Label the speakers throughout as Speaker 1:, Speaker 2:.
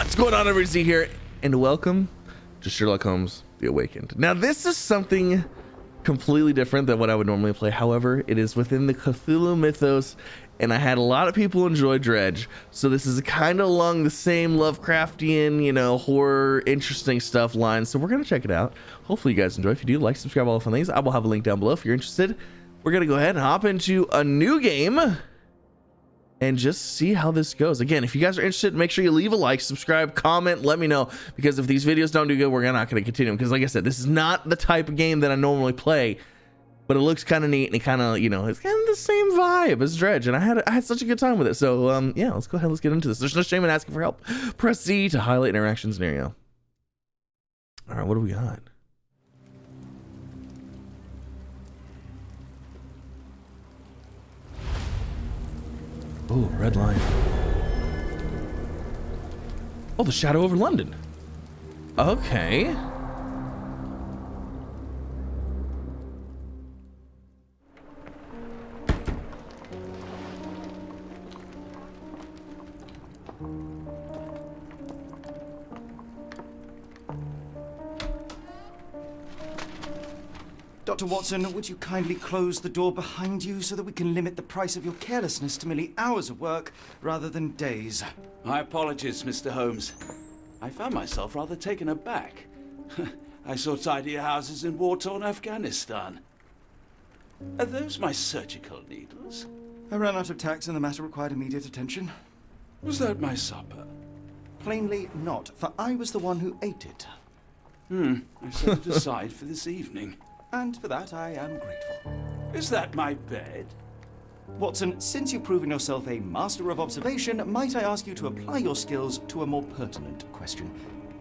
Speaker 1: What's going on, everybody? Here, and welcome to Sherlock Holmes: The Awakened. Now, this is something completely different than what I would normally play. However, it is within the Cthulhu Mythos, and I had a lot of people enjoy Dredge, so this is kind of along the same Lovecraftian, you know, horror, interesting stuff line. So we're gonna check it out. Hopefully, you guys enjoy. If you do, like, subscribe, all the fun things. I will have a link down below if you're interested. We're gonna go ahead and hop into a new game and just see how this goes. Again, if you guys are interested, make sure you leave a like, subscribe, comment, let me know, because if these videos don't do good, we're not going to continue them, because like I said, this is not the type of game that I normally play, but it looks kind of neat, and it kind of, you know, it's kind of the same vibe as Dredge, and I had such a good time with it. So yeah, let's go ahead, let's get into this. There's no shame in asking for help. Press Z to highlight interaction scenario. All right, what do we got? Oh, red line. Oh, the shadow over London. Okay.
Speaker 2: Dr. Watson, would you kindly close the door behind you so that we can limit the price of your carelessness to merely hours of work rather than days?
Speaker 3: My apologies, Mr. Holmes. I found myself rather taken aback. I saw tidier houses in war-torn Afghanistan. Are those my surgical needles?
Speaker 2: I ran out of tacks and the matter required immediate attention.
Speaker 3: Was that my supper?
Speaker 2: Plainly not, for I was the one who ate it.
Speaker 3: I set it aside for this evening.
Speaker 2: And for that I am grateful.
Speaker 3: Is that my bed?
Speaker 2: Watson, since you've proven yourself a master of observation, might I ask you to apply your skills to a more pertinent question?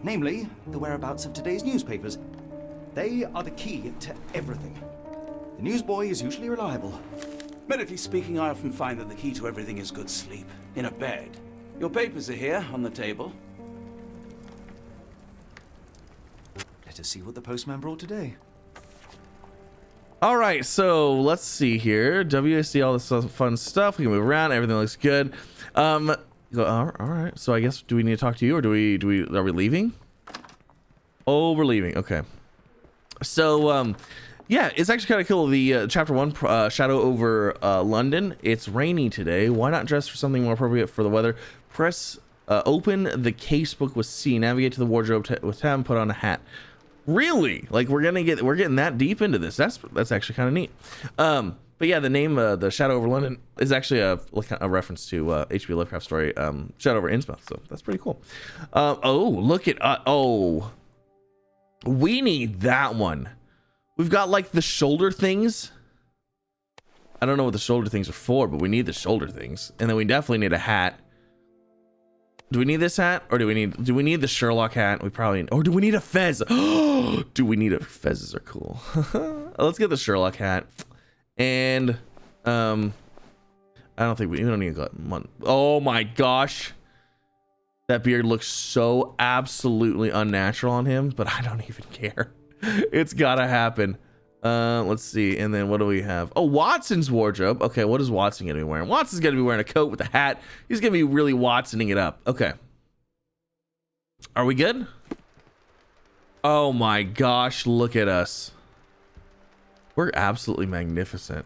Speaker 2: Namely, the whereabouts of today's newspapers. They are the key to everything. The newsboy is usually reliable.
Speaker 3: Medically speaking, I often find that the key to everything is good sleep. In a bed. Your papers are here, on the table.
Speaker 2: Let us see what the postman brought today.
Speaker 1: All right, so let's see here. WAC, all this fun stuff. We can move around. Everything looks good. All right. So I guess, do we need to talk to you, or are we leaving? Oh, we're leaving. Okay. So yeah, it's actually kind of cool. The chapter 1, shadow over London. It's rainy today. Why not dress for something more appropriate for the weather? Press open the casebook with C. Navigate to the wardrobe with tab. Put on a hat. Really? Like we're getting that deep into this. That's actually kind of neat. But yeah, the name the Shadow over London is actually a reference to H.P. Lovecraft story Shadow over Innsmouth. So that's pretty cool. Oh, look at oh, we need that one. We've got like the shoulder things. I don't know what the shoulder things are for, but we need the shoulder things, and then we definitely need a hat. Do we need this hat, or do we need the Sherlock hat? We probably, or do we need a fez? Do we need a fezzes are cool. Let's get the Sherlock hat. And I don't think we don't need a one. Oh my gosh. That beard looks so absolutely unnatural on him, but I don't even care. It's gotta happen. Let's see. And then what do we have? Oh, Watson's wardrobe. Okay, what is Watson gonna be wearing? Watson's gonna be wearing a coat with a hat. He's gonna be really Watsoning it up. Okay. Are we good? Oh my gosh, look at us. We're absolutely magnificent.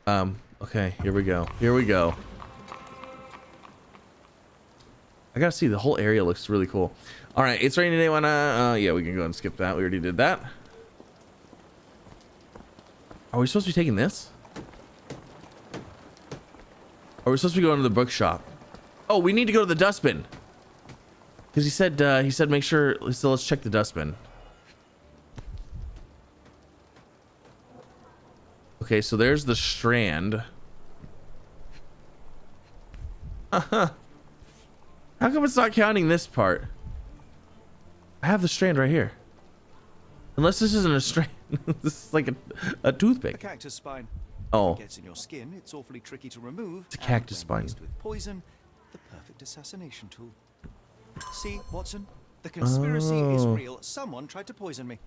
Speaker 1: Okay, here we go. Here we go. I gotta see, the whole area looks really cool. All right, it's raining today. Why not? Yeah, we can go ahead and skip that. We already did that. Are we supposed to be taking this? Are we supposed to be going to the bookshop? Oh, we need to go to the dustbin. Because he said make sure, so let's check the dustbin. Okay, so there's the Strand. How come it's not counting this part? I have the Strand right here. Unless this isn't a Strand. This is like a toothpick.
Speaker 2: A cactus spine.
Speaker 1: Oh.
Speaker 2: If it gets in your skin, it's awfully tricky to remove.
Speaker 1: It's a cactus
Speaker 2: and
Speaker 1: spine.
Speaker 2: when mixed with poison, the perfect assassination tool. See, Watson, the conspiracy is real. Someone tried to poison me.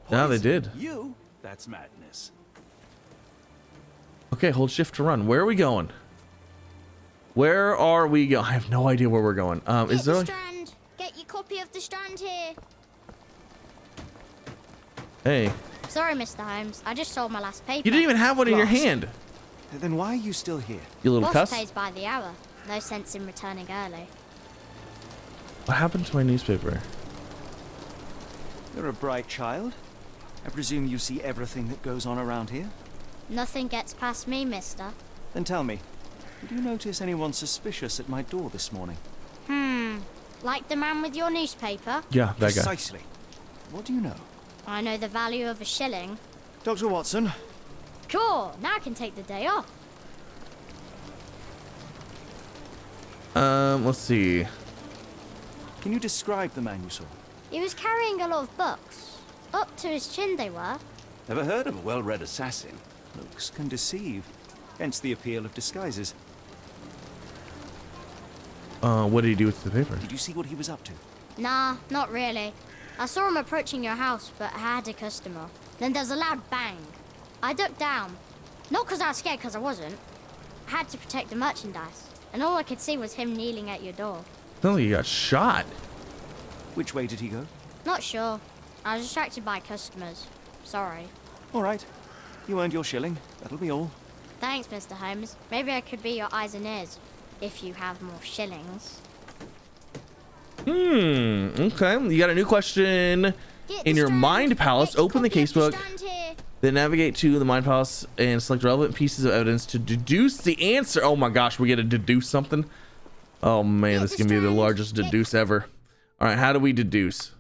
Speaker 1: Yeah, they did.
Speaker 3: You? That's madness.
Speaker 1: Okay, hold shift to run. Where are we going? Where are we going? I have no idea where we're going. Is there
Speaker 4: the
Speaker 1: like...
Speaker 4: Strand. Get your copy of the Strand here.
Speaker 1: Hey,
Speaker 4: Sorry, Mr. Holmes. I just sold my last paper.
Speaker 1: you didn't even have one in your
Speaker 2: Glass.
Speaker 1: hand.
Speaker 2: Then why are you still here?
Speaker 1: You little
Speaker 4: Boss
Speaker 1: cuss.
Speaker 4: pays by the hour. No sense in returning early.
Speaker 1: What happened to my newspaper?
Speaker 2: You're a bright child. I presume you see everything that goes on around here?
Speaker 4: Nothing gets past me, mister.
Speaker 2: Then tell me, did you notice anyone suspicious at my door this morning?
Speaker 4: Like the man with your newspaper?
Speaker 1: Yeah, that guy.
Speaker 2: Precisely. What do you know?
Speaker 4: I know the value of a shilling.
Speaker 2: Dr. Watson,
Speaker 4: Cool, now I can take the day off.
Speaker 1: Let's see.
Speaker 2: can you describe the man you saw?
Speaker 4: He was carrying a lot of books. Up to his chin they were.
Speaker 3: Never heard of a well-read assassin.
Speaker 2: Looks can deceive, hence the appeal of disguises.
Speaker 1: What did he do with the paper?
Speaker 2: Did you see what he was up to?
Speaker 4: Nah, not really. I saw him approaching your house, but I had a customer. Then there's a loud bang. I ducked down. Not because I was scared, because I wasn't. I had to protect the merchandise. And all I could see was him kneeling at your door.
Speaker 1: Sounds like he got shot.
Speaker 2: Which way did he go?
Speaker 4: Not sure. I was distracted by customers. Sorry.
Speaker 2: All right. You earned your shilling. That'll be all.
Speaker 4: Thanks, Mr. Holmes. Maybe I could be your eyes and ears, if you have more shillings.
Speaker 1: Okay. You got a new question
Speaker 4: Get
Speaker 1: in
Speaker 4: the
Speaker 1: your
Speaker 4: Strand.
Speaker 1: mind palace.
Speaker 4: Get your
Speaker 1: Open the
Speaker 4: copy of
Speaker 1: casebook.
Speaker 4: Strand here.
Speaker 1: Then navigate to the mind palace and select relevant pieces of evidence to deduce the answer. Oh my gosh, we get to deduce something. Oh man,
Speaker 4: Get
Speaker 1: this is
Speaker 4: the
Speaker 1: gonna be the
Speaker 4: Strand.
Speaker 1: largest
Speaker 4: Get-
Speaker 1: deduce ever. All right, how do we deduce?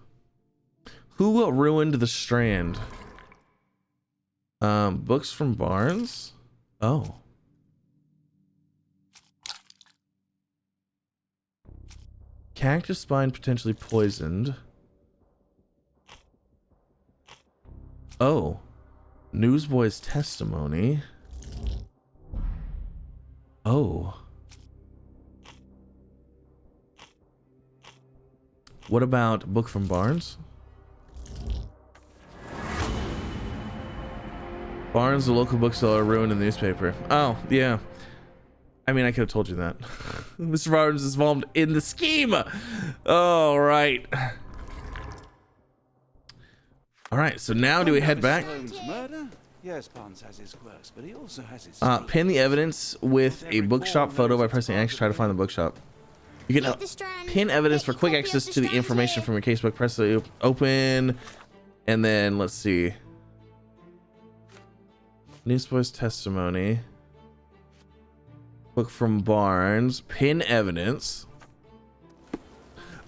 Speaker 1: Who ruined the Strand? Books from Barnes. Oh. Cactus spine potentially poisoned. Oh. Newsboy's testimony. Oh. What about book from Barnes? Barnes, the local bookseller, ruined the newspaper. Oh, yeah. I mean, I could have told you that. Mr. Barnes is involved in the scheme. All right. All right, so now do we head back?
Speaker 3: Holmes' murder? Yes, Barnes has his quirks, but he also has his
Speaker 1: Pin the evidence with a bookshop photo by pressing X. Try to find the bookshop. You can
Speaker 4: Get the Strand.
Speaker 1: pin evidence
Speaker 4: Get
Speaker 1: for
Speaker 4: your
Speaker 1: quick
Speaker 4: copy of
Speaker 1: access
Speaker 4: the
Speaker 1: to the
Speaker 4: Strand
Speaker 1: information
Speaker 4: here.
Speaker 1: from your casebook. Press the open, and then let's see. Newsboy's testimony. Book from Barnes. Pin evidence.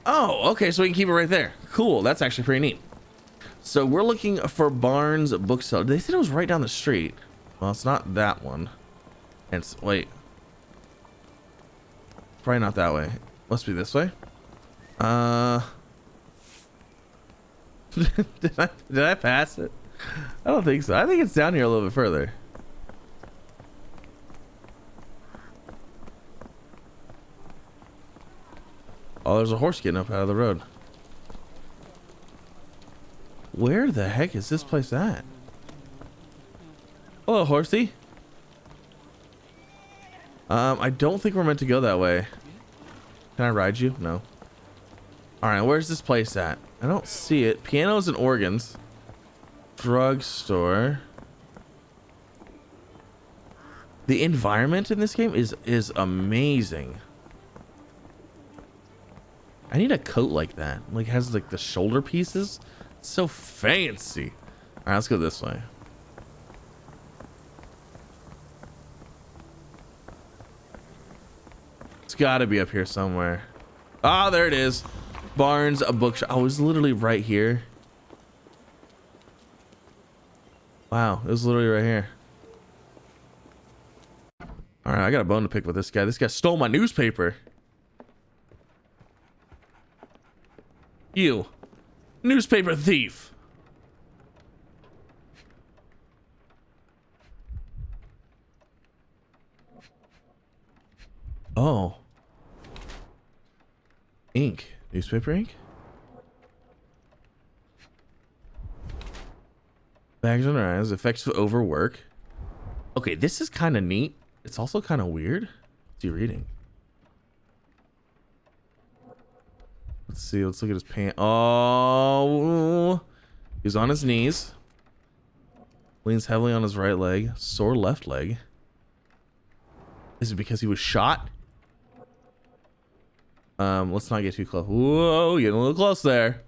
Speaker 1: Oh, okay, so we can keep it right there. Cool, that's actually pretty neat. So we're looking for Barnes bookseller. They said it was right down the street. Well, it's not that one. It's wait. Probably not that way. Must be this way. Did I pass it? I don't think so. I think it's down here a little bit further. Oh, there's a horse getting up out of the road. Where the heck is this place at? Hello, horsey. I don't think we're meant to go that way. Can I ride you? No. All right, where's this place at? I don't see it. Pianos and organs. Drugstore. The environment in this game is amazing. I need a coat like that. Like has like the shoulder pieces. It's so fancy. All right, let's go this way. It's got to be up here somewhere. Ah, there it is. Barnes, a bookshop. I was literally right here. Wow, it was literally right here. All right, I got a bone to pick with this guy. This guy stole my newspaper. You, newspaper thief. Oh. Ink. Newspaper ink? Bags on our eyes. Effects of overwork. Okay, this is kind of neat. It's also kind of weird. What's he reading? Let's see. Let's look at his pants. Oh, he's on his knees. Leans heavily on his right leg. Sore left leg. Is it because he was shot? Let's not get too close. Whoa, getting a little close there.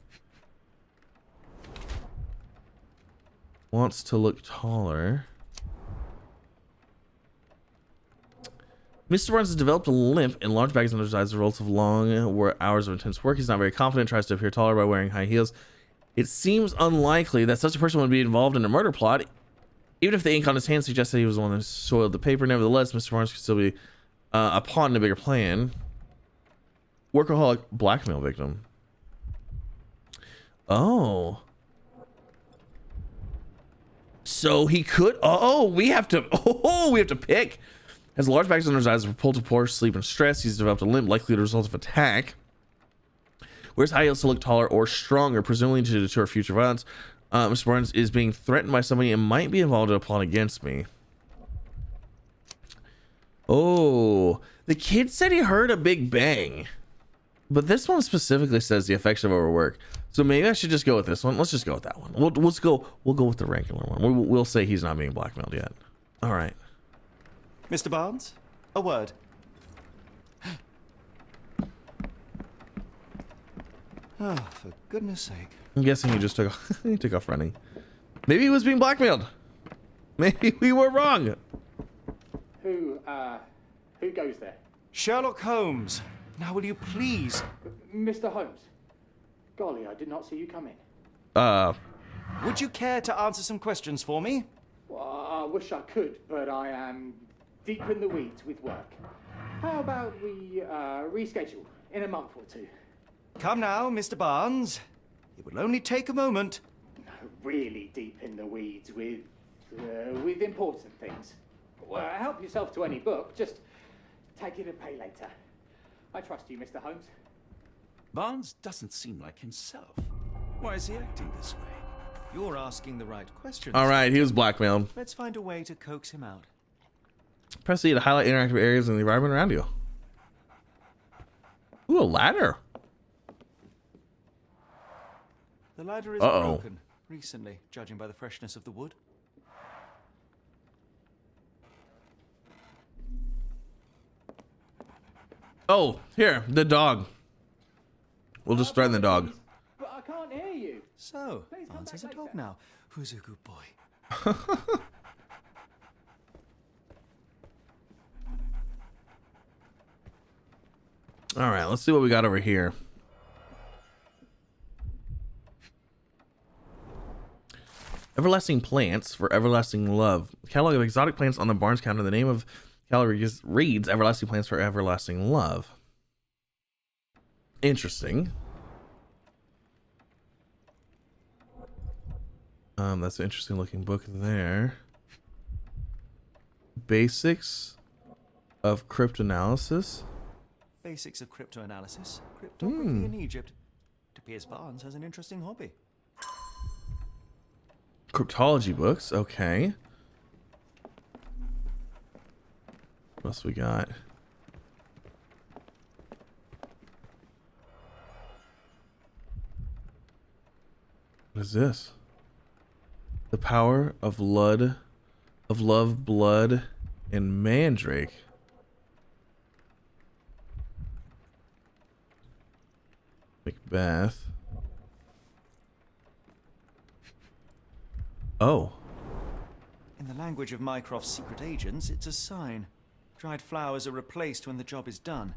Speaker 1: Wants to look taller. Mr. Barnes has developed a limp and large bags under his eyes as a result of long hours of intense work. He's not very confident, tries to appear taller by wearing high heels. It seems unlikely that such a person would be involved in a murder plot. Even if the ink on his hand suggests that he was the one that soiled the paper, nevertheless, Mr. Barnes could still be a pawn in a bigger plan. Workaholic blackmail victim. Oh. So he could. We have to pick. Has large bags under his eyes, repulsive poor sleep and stress. He's developed a limp, likely the result of attack. Wears high heels to look taller or stronger, presumably to deter future violence. Mr. Barnes is being threatened by somebody and might be involved in a plot against me. Oh, the kid said he heard a big bang, but this one specifically says the effects of overwork. So maybe I should just go with this one. Let's just go with that one. We'll go with the regular one. We'll say he's not being blackmailed yet. All right.
Speaker 2: Mr. Barnes, a word. Oh, for goodness sake.
Speaker 1: I'm guessing he just took he took off running. Maybe he was being blackmailed. Maybe we were wrong.
Speaker 5: Who goes there?
Speaker 2: Sherlock Holmes. Now will you please...
Speaker 5: Mr. Holmes. Golly, I did not see you come in.
Speaker 2: Would you care to answer some questions for me?
Speaker 5: Well, I wish I could, but I am deep in the weeds with work. How about we reschedule in a month or two?
Speaker 2: Come now, Mr. Barnes. It will only take a moment.
Speaker 5: No, really deep in the weeds with important things. Well, help yourself to any book. Just take it and pay later. I trust you, Mr. Holmes.
Speaker 3: Barnes doesn't seem like himself. Why is he acting this way?
Speaker 2: You're asking the right questions.
Speaker 1: All right, he was blackmailed.
Speaker 2: Let's find a way to coax him out.
Speaker 1: Press E to highlight interactive areas in the environment around you. Ooh, a ladder.
Speaker 2: The ladder is
Speaker 1: Uh-oh.
Speaker 2: broken recently, judging by the freshness of the wood.
Speaker 1: Oh, here, the dog. We'll just threaten the dog.
Speaker 5: But I can't hear you.
Speaker 2: So,
Speaker 5: Please come
Speaker 2: Barnes has a
Speaker 5: back
Speaker 2: dog
Speaker 5: later.
Speaker 2: now. Who's a good boy?
Speaker 1: All right, let's see what we got over here. Everlasting plants for everlasting love. Catalog of exotic plants on the Barnes counter. The name of gallery reads Everlasting Plants for Everlasting Love. Interesting. That's an interesting looking book there. Basics of cryptanalysis.
Speaker 2: Basics of cryptoanalysis. Cryptography in Egypt. It appears Barnes has an interesting hobby.
Speaker 1: Cryptology books, okay. What else we got? What is this? The Power of Love, Blood, and Mandrake. Macbeth. Oh.
Speaker 2: In the language of Mycroft's secret agents, it's a sign. Dried flowers are replaced when the job is done.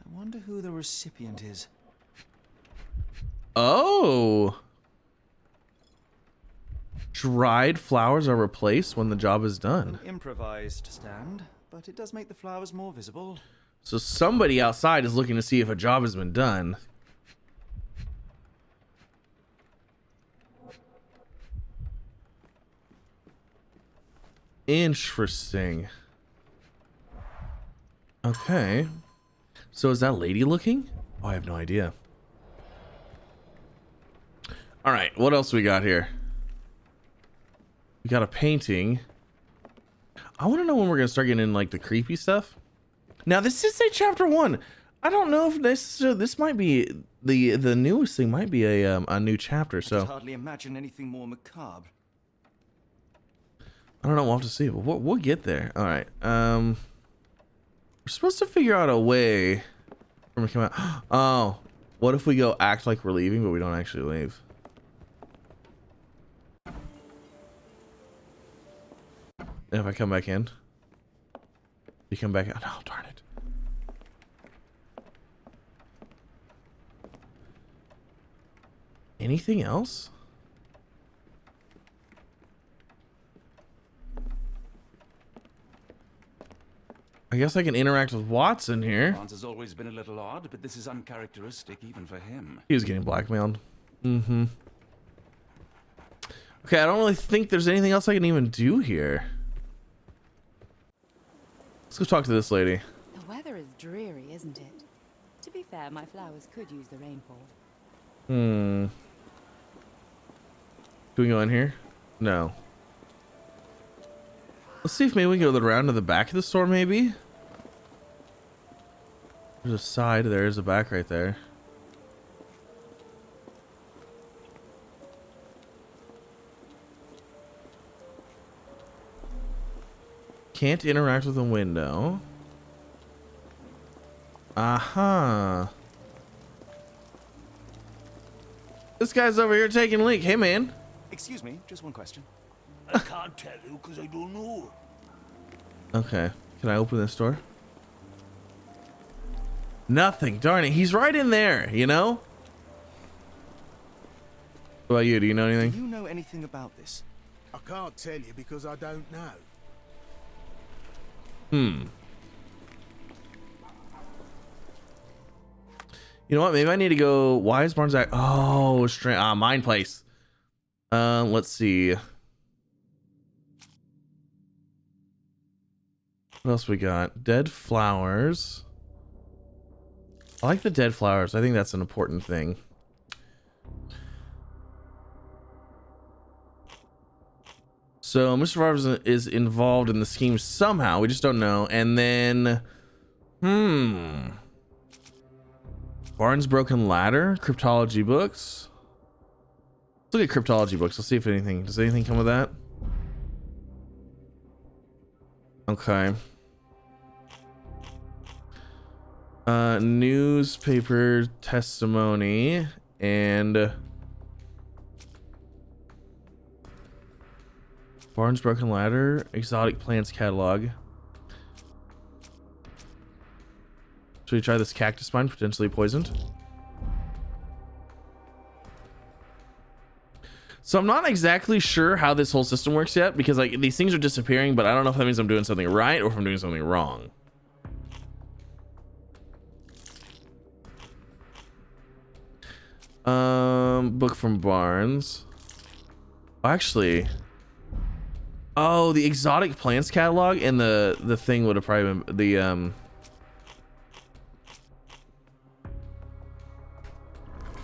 Speaker 2: I wonder who the recipient is.
Speaker 1: Oh. Dried flowers are replaced when the job is done.
Speaker 2: An improvised stand, but it does make the flowers more visible.
Speaker 1: So somebody outside is looking to see if a job has been done. Interesting. Okay. So is that lady looking? Oh, I have no idea. All right, what else we got here? We got a painting. I want to know when we're going to start getting in like the creepy stuff. Now, this is a chapter 1. I don't know if this might be the newest thing. Might be a new chapter.
Speaker 2: I could
Speaker 1: So
Speaker 2: hardly imagine anything more macabre.
Speaker 1: I don't know. We'll have to see. But we'll get there. All right. We're supposed to figure out a way from come out. Oh, what if we go act like we're leaving, but we don't actually leave? And if I come back in, you come back out. Oh, darn it. Anything else? I guess I can interact with Watson here.
Speaker 3: Barnes has always been a little odd, but this is uncharacteristic even for him.
Speaker 1: He was getting blackmailed. Mm-hmm. Okay, I don't really think there's anything else I can even do here. Let's go talk to this lady.
Speaker 6: The weather is dreary, isn't it? To be fair, my flowers could use the rainfall.
Speaker 1: Hmm. Do we go in here? No. Let's see if maybe we can go around to the back of the store, maybe. There's a side, there's a back right there. Can't interact with the window. Aha. This guy's over here taking a leak. Hey, man.
Speaker 2: Excuse me, just one question.
Speaker 7: I can't tell you because I don't know.
Speaker 1: Okay. Can I open this door? Nothing. Darn it. He's right in there, you know? What about you? Do you know
Speaker 2: Do
Speaker 1: anything?
Speaker 2: you know anything about this?
Speaker 7: I can't tell you because I don't know.
Speaker 1: Hmm. You know what? Maybe I need to go. Why is Barnes act? Oh, mine place. Let's see. What else we got? Dead flowers. I like the dead flowers. I think that's an important thing. So Mr. Varves is involved in the scheme somehow. We just don't know. And then, Barnes' Broken Ladder, cryptology books. Let's look at cryptology books. Let's see if anything. Does anything come with that? Okay. Newspaper testimony and Barnes' Broken Ladder, exotic plants catalog. Should we try this cactus mine, potentially poisoned? So I'm not exactly sure how this whole system works yet, because like these things are disappearing, but I don't know if that means I'm doing something right or if I'm doing something wrong. Book from Barnes. Actually, oh, the exotic plants catalog and the thing would have probably been the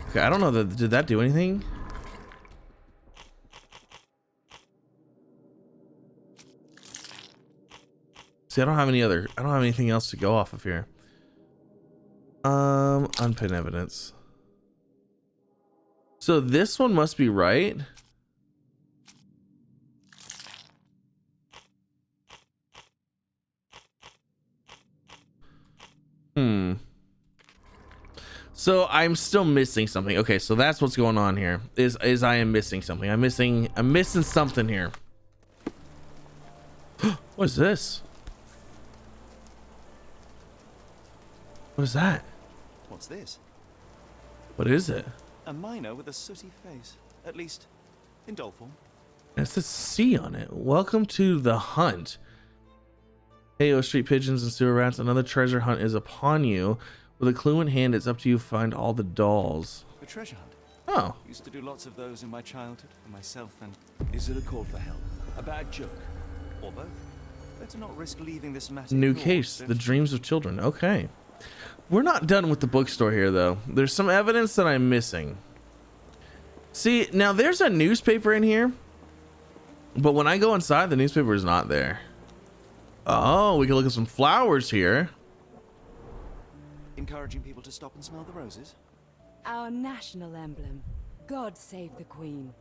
Speaker 1: okay, I don't know that did that do anything? See, I don't have anything else to go off of here. Unpinned evidence. So this one must be right. So I'm still missing something. Okay, so that's what's going on here. Is I am missing something. I'm missing something here. What is this? What is that?
Speaker 2: What's this?
Speaker 1: What is it?
Speaker 2: A miner with a sooty face. At least, in doll form.
Speaker 1: It says C on it. Welcome to the hunt. Hey, oh, street pigeons and sewer rats. Another treasure hunt is upon you. With a clue in hand, it's up to you to find all the dolls.
Speaker 2: The treasure hunt.
Speaker 1: Oh.
Speaker 2: Used to do lots of those in my childhood for myself and...
Speaker 3: Is it a call for help? A bad joke?
Speaker 2: or both. Better not risk leaving this matter.
Speaker 1: New
Speaker 2: ignored,
Speaker 1: case,
Speaker 2: don't
Speaker 1: the
Speaker 2: you?
Speaker 1: dreams of children. Okay. We're not done with the bookstore here, though. There's some evidence that I'm missing. See, now there's a newspaper in here, but when I go inside, the newspaper is not there. Oh, we can look at some flowers here.
Speaker 2: Encouraging people to stop and smell the roses?
Speaker 6: Our national emblem. God save the Queen.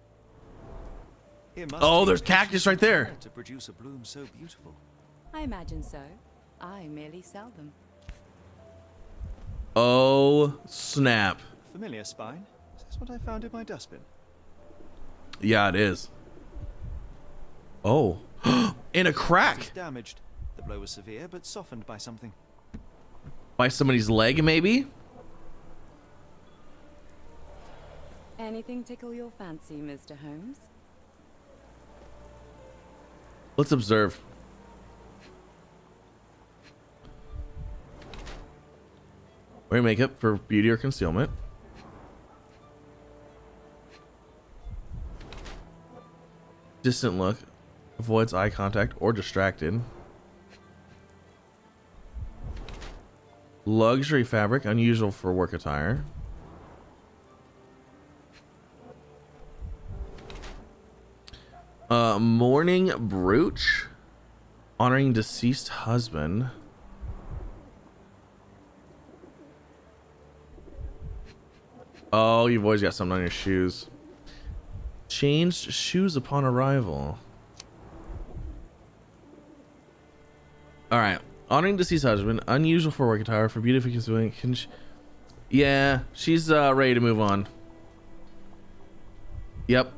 Speaker 2: It must
Speaker 1: Oh,
Speaker 2: take
Speaker 1: there's
Speaker 2: patience
Speaker 1: cactus right there.
Speaker 2: to produce a bloom so beautiful.
Speaker 6: I imagine so. I merely sell them.
Speaker 1: Oh, snap.
Speaker 2: Familiar spine? Is this what I found in my dustbin?
Speaker 1: Yeah, it is. Oh, in a
Speaker 2: It's
Speaker 1: crack
Speaker 2: damaged. The blow was severe, but softened by something.
Speaker 1: by somebody's leg, maybe?
Speaker 6: Anything tickle your fancy, Mr. Holmes?
Speaker 1: Let's observe. Wearing makeup for beauty or concealment. Distant look. Avoids eye contact or distracted. Luxury fabric, unusual for work attire. Mourning brooch. Honoring deceased husband. Oh, you've always got something on your shoes. Changed shoes upon arrival. All right. Honoring deceased husband. Unusual for work attire. For beautification. Yeah, she's ready to move on. Yep.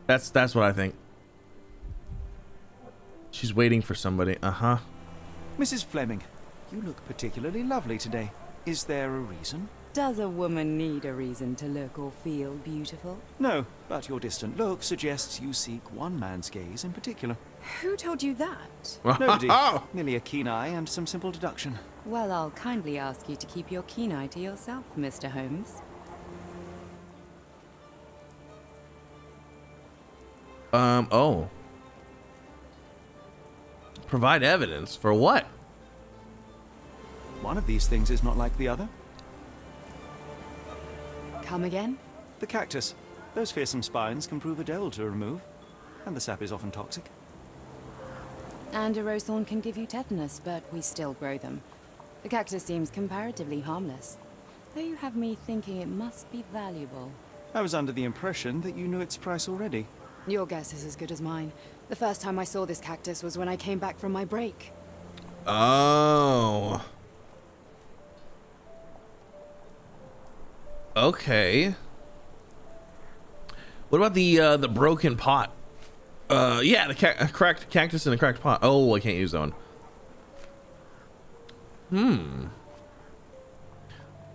Speaker 1: That's what I think. She's waiting for somebody. Uh-huh.
Speaker 2: Mrs. Fleming, you look particularly lovely today. Is there a reason?
Speaker 6: Does a woman need a reason to look or feel beautiful?
Speaker 2: No, but your distant look suggests you seek one man's gaze in particular.
Speaker 6: Who told you that?
Speaker 2: Nobody. Merely a keen eye and some simple deduction.
Speaker 6: Well, I'll kindly ask you to keep your keen eye to yourself, Mr. Holmes.
Speaker 1: Oh. Provide evidence for what?
Speaker 2: One of these things is not like the other.
Speaker 6: Come again?
Speaker 2: The cactus. Those fearsome spines can prove a devil to remove, and the sap is often toxic.
Speaker 6: And a rose thorn can give you tetanus, but we still grow them. The cactus seems comparatively harmless, though you have me thinking it must be valuable.
Speaker 2: I was under the impression that you knew its price already.
Speaker 6: Your guess is as good as mine. The first time I saw this cactus was when I came back from my break.
Speaker 1: Oh. Okay. What about the broken pot? Yeah, the cracked cactus in a cracked pot. Oh, I can't use that one.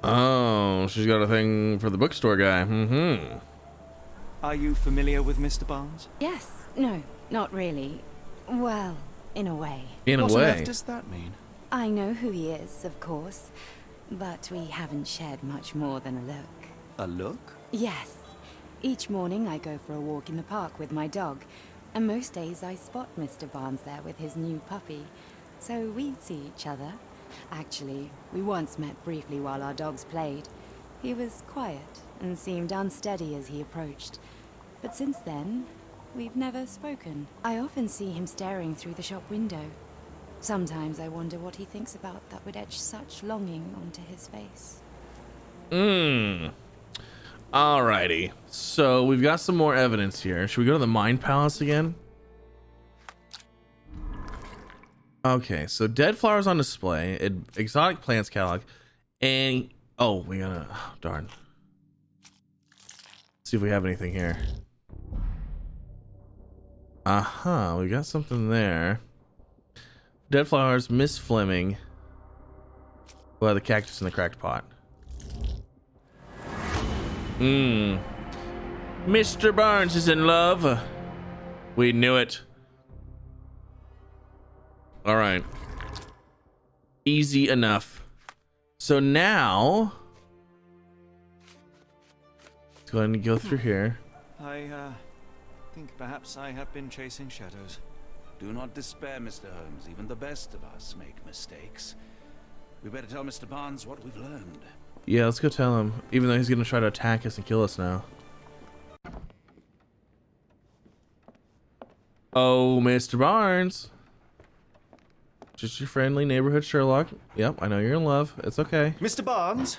Speaker 1: Oh, she's got a thing for the bookstore guy.
Speaker 2: Are you familiar with Mr. Barnes?
Speaker 6: Yes. No, not really. Well, in a way.
Speaker 1: In a
Speaker 2: What on
Speaker 1: way.
Speaker 2: earth does that mean?
Speaker 6: I know who he is, of course, but we haven't shared much more than a look.
Speaker 2: A look?
Speaker 6: Yes. Each morning I go for a walk in the park with my dog, and most days I spot Mr. Barnes there with his new puppy, so we see each other. Actually, we once met briefly while our dogs played. He was quiet and seemed unsteady as he approached, but since then, we've never spoken. I often see him staring through the shop window. Sometimes I wonder what he thinks about that would etch such longing onto his face.
Speaker 1: Alrighty. So we've got some more evidence here. Should we go to the Mind Palace again? Okay, so dead flowers on display, exotic plants catalog, and oh, we gotta, oh, darn. See if we have anything here. We got something there. Dead flowers, Miss Fleming. Well, the cactus in the cracked pot. Mr. Barnes is in love. We knew it. All right. Easy enough. So now, let's go ahead and go through here.
Speaker 2: I think perhaps I have been chasing shadows.
Speaker 3: Do not despair, Mr. Holmes. Even the best of us make mistakes. We better tell Mr. Barnes what we've learned.
Speaker 1: Yeah, let's go tell him. Even though he's gonna try to attack us and kill us now. Oh, Mr. Barnes. Just your friendly neighborhood Sherlock. Yep, I know you're in love. It's okay.
Speaker 2: Mr. Barnes,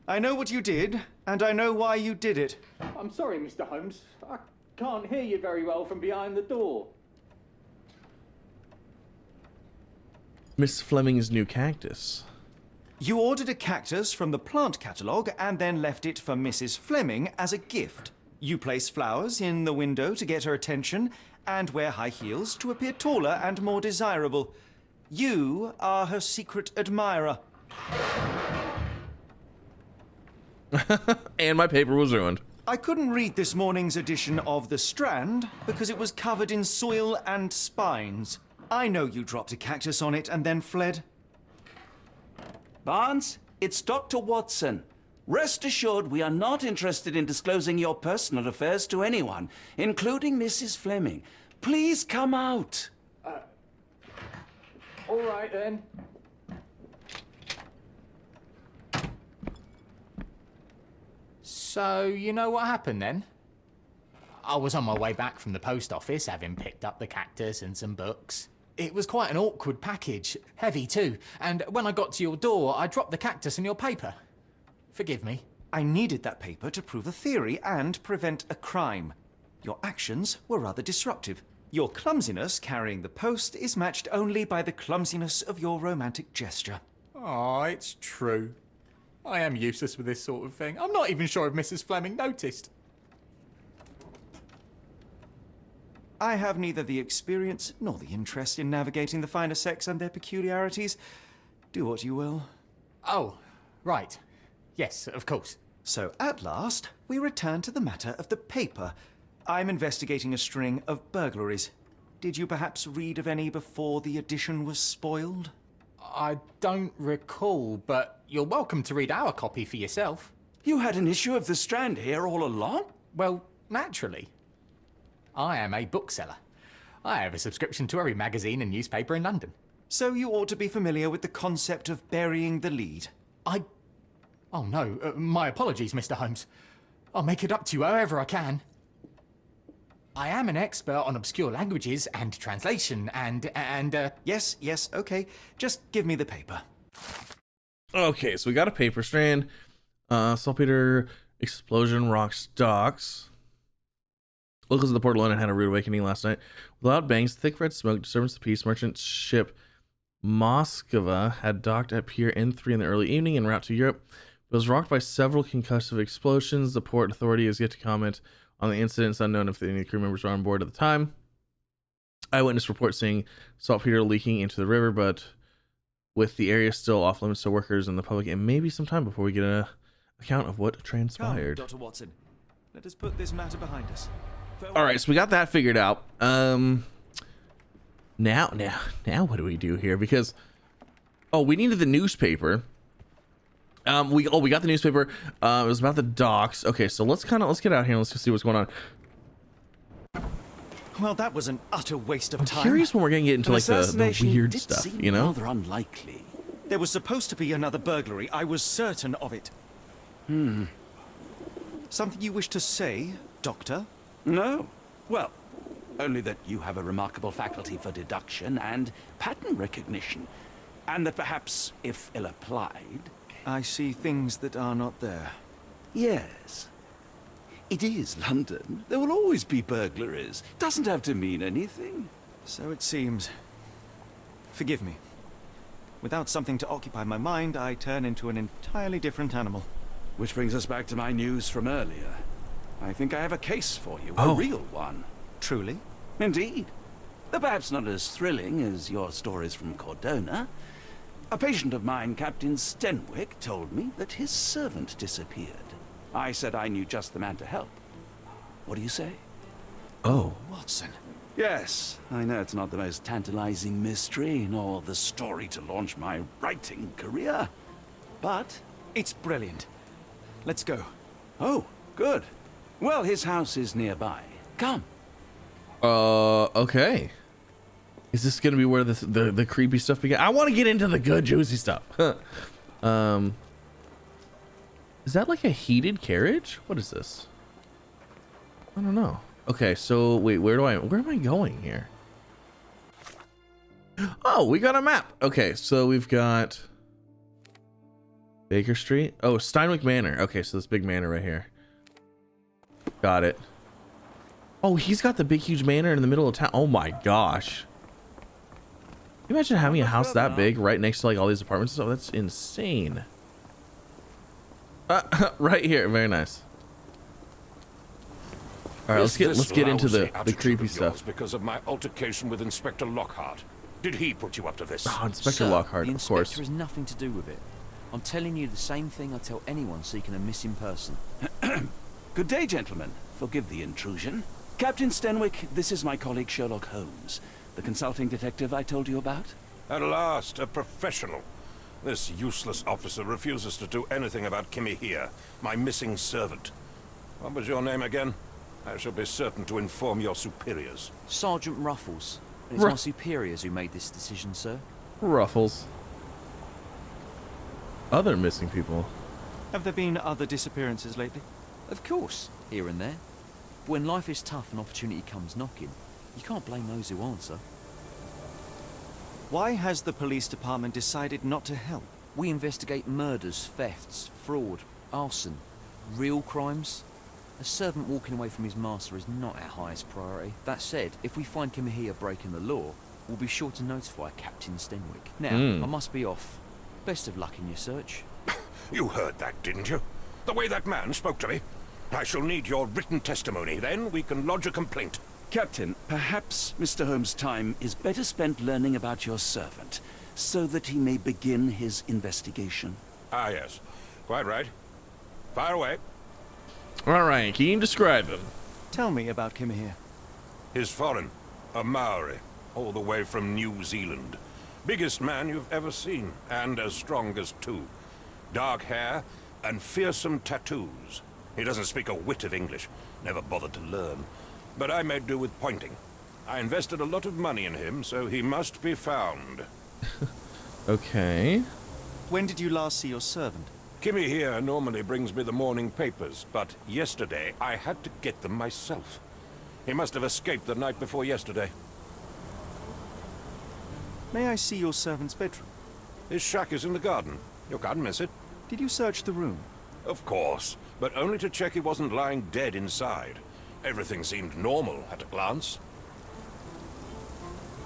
Speaker 2: I know what you did, and I know why you did it.
Speaker 5: I'm sorry, Mr. Holmes. I can't hear you very well from behind the door.
Speaker 1: Miss Fleming's new cactus.
Speaker 2: You ordered a cactus from the plant catalogue and then left it for Mrs. Fleming as a gift. You place flowers in the window to get her attention and wear high heels to appear taller and more desirable. You are her secret admirer.
Speaker 1: And my paper was ruined.
Speaker 2: I couldn't read this morning's edition of The Strand because it was covered in soil and spines. I know you dropped a cactus on it and then fled.
Speaker 3: Barnes, it's Dr. Watson. Rest assured we are not interested in disclosing your personal affairs to anyone, including Mrs. Fleming. Please come out.
Speaker 5: All right, then.
Speaker 8: So, you know what happened then? I was on my way back from the post office, having picked up the cactus and some books. It was quite an awkward package, heavy too, and when I got to your door, I dropped the cactus and your paper. Forgive me.
Speaker 2: I needed that paper to prove a theory and prevent a crime. Your actions were rather disruptive. Your clumsiness carrying the post is matched only by the clumsiness of your romantic gesture.
Speaker 8: Oh, it's true. I am useless with this sort of thing. I'm not even sure if Mrs. Fleming noticed.
Speaker 2: I have neither the experience nor the interest in navigating the finer sex and their peculiarities. Do what you will.
Speaker 8: Oh, right. Yes, of course.
Speaker 2: So, at last, we return to the matter of the paper. I'm investigating a string of burglaries. Did you perhaps read of any before the edition was spoiled?
Speaker 8: I don't recall, but you're welcome to read our copy for yourself.
Speaker 3: You had an issue of The Strand here all along?
Speaker 8: Well, naturally. I am a bookseller. I have a subscription to every magazine and newspaper in London.
Speaker 2: So you ought to be familiar with the concept of burying the lead.
Speaker 8: Oh no, my apologies, Mr. Holmes. I'll make it up to you however I can. I am an expert on obscure languages and translation and
Speaker 2: Yes, okay. Just give me the paper.
Speaker 1: Okay, so we got a paper strand. Saltpeter explosion rocks docks. Locals of the Port of London had a rude awakening last night. With loud bangs, thick red smoke, disturbance of peace, merchant ship Moskva had docked at Pier N3 in the early evening en route to Europe. It was rocked by several concussive explosions. The port authority has yet to comment on the incident. It's unknown if any of the crew members were on board at the time. Eyewitness reports seeing saltpeter leaking into the river, but with the area still off limits to workers and the public, it may be some time before we get an account of what transpired.
Speaker 2: Come, Dr. Watson. Let us put this matter behind us.
Speaker 1: All right, so we got that figured out. Now what do we do here? Because we needed the newspaper. We got the newspaper. It was about the docks. Okay, so let's get out here and let's just see what's going on.
Speaker 2: Well, that was an utter waste of
Speaker 1: I'm
Speaker 2: time.
Speaker 1: curious when we're gonna get into like the weird
Speaker 3: did
Speaker 1: stuff,
Speaker 3: seem
Speaker 1: you know?
Speaker 3: rather unlikely.
Speaker 2: There was supposed to be another burglary. I was certain of it. Something you wish to say, Doctor?
Speaker 3: No. Well, only that you have a remarkable faculty for deduction and pattern recognition, and that perhaps, if ill applied...
Speaker 2: I see things that are not there.
Speaker 3: Yes. It is London. There will always be burglaries. Doesn't have to mean anything.
Speaker 2: So it seems. Forgive me. Without something to occupy my mind, I turn into an entirely different animal.
Speaker 3: Which brings us back to my news from earlier. I think I have a case for you,
Speaker 1: Oh.
Speaker 3: a real one.
Speaker 2: Truly?
Speaker 3: Indeed. Though perhaps not as thrilling as your stories from Cordona. A patient of mine, Captain Stenwick, told me that his servant disappeared. I said I knew just the man to help. What do you say?
Speaker 1: Oh.
Speaker 2: Watson.
Speaker 3: Yes, I know it's not the most tantalizing mystery, nor the story to launch my writing career. But...
Speaker 2: It's brilliant. Let's go.
Speaker 3: Oh, good. Well, his house is nearby. Come.
Speaker 1: Okay. Is this gonna be where the creepy stuff begins? I want to get into the good juicy stuff. Is that like a heated carriage? What is this? I don't know. Okay, so wait, where am I going here? Oh, we got a map. Okay, so we've got Baker Street. Oh, Stenwick Manor. Okay, so this big manor right here. Got it. Oh, he's got the big, huge manor in the middle of town. Oh my gosh. Can you imagine having a house that big right next to like all these apartments and stuff? That's insane. Right here. Very nice. All right, let's get into the creepy stuff.
Speaker 9: Because of my altercation with Inspector Lockhart. Did he put you up to this?
Speaker 1: Oh, Inspector Lockhart, of course.
Speaker 10: The inspector has nothing to do with it. I'm telling you the same thing I tell anyone seeking a missing person.
Speaker 3: Good day, gentlemen. Forgive the intrusion. Captain Stenwick, this is my colleague Sherlock Holmes, the consulting detective I told you about.
Speaker 9: At last, a professional. This useless officer refuses to do anything about Kimmy here, my missing servant. What was your name again? I shall be certain to inform your superiors.
Speaker 10: Sergeant Ruffles. And it's my superiors who made this decision, sir.
Speaker 1: Ruffles. Other missing people.
Speaker 2: Have there been other disappearances lately?
Speaker 10: Of course, here and there. But when life is tough and opportunity comes knocking, you can't blame those who answer.
Speaker 2: Why has the police department decided not to help?
Speaker 10: We investigate murders, thefts, fraud, arson, real crimes. A servant walking away from his master is not our highest priority. That said, if we find Kimahia breaking the law, we'll be sure to notify Captain Stenwick. Now, I must be off. Best of luck in your search.
Speaker 9: You heard that, didn't you? The way that man spoke to me. I shall need your written testimony, then we can lodge a complaint.
Speaker 3: Captain, perhaps Mr. Holmes' time is better spent learning about your servant, so that he may begin his investigation.
Speaker 9: Ah, yes. Quite right. Fire away.
Speaker 1: All right, can you describe him?
Speaker 2: Tell me about Kimahia.
Speaker 9: He's foreign. A Maori. All the way from New Zealand. Biggest man you've ever seen, and as strong as two. Dark hair and fearsome tattoos. He doesn't speak a whit of English. Never bothered to learn. But I made do with pointing. I invested a lot of money in him, so he must be found.
Speaker 1: Okay.
Speaker 2: When did you last see your servant?
Speaker 9: Kimmy here normally brings me the morning papers, but yesterday I had to get them myself. He must have escaped the night before yesterday.
Speaker 2: May I see your servant's bedroom?
Speaker 9: His shack is in the garden. You can't miss it.
Speaker 2: Did you search the room?
Speaker 9: Of course, but only to check he wasn't lying dead inside. Everything seemed normal at a glance.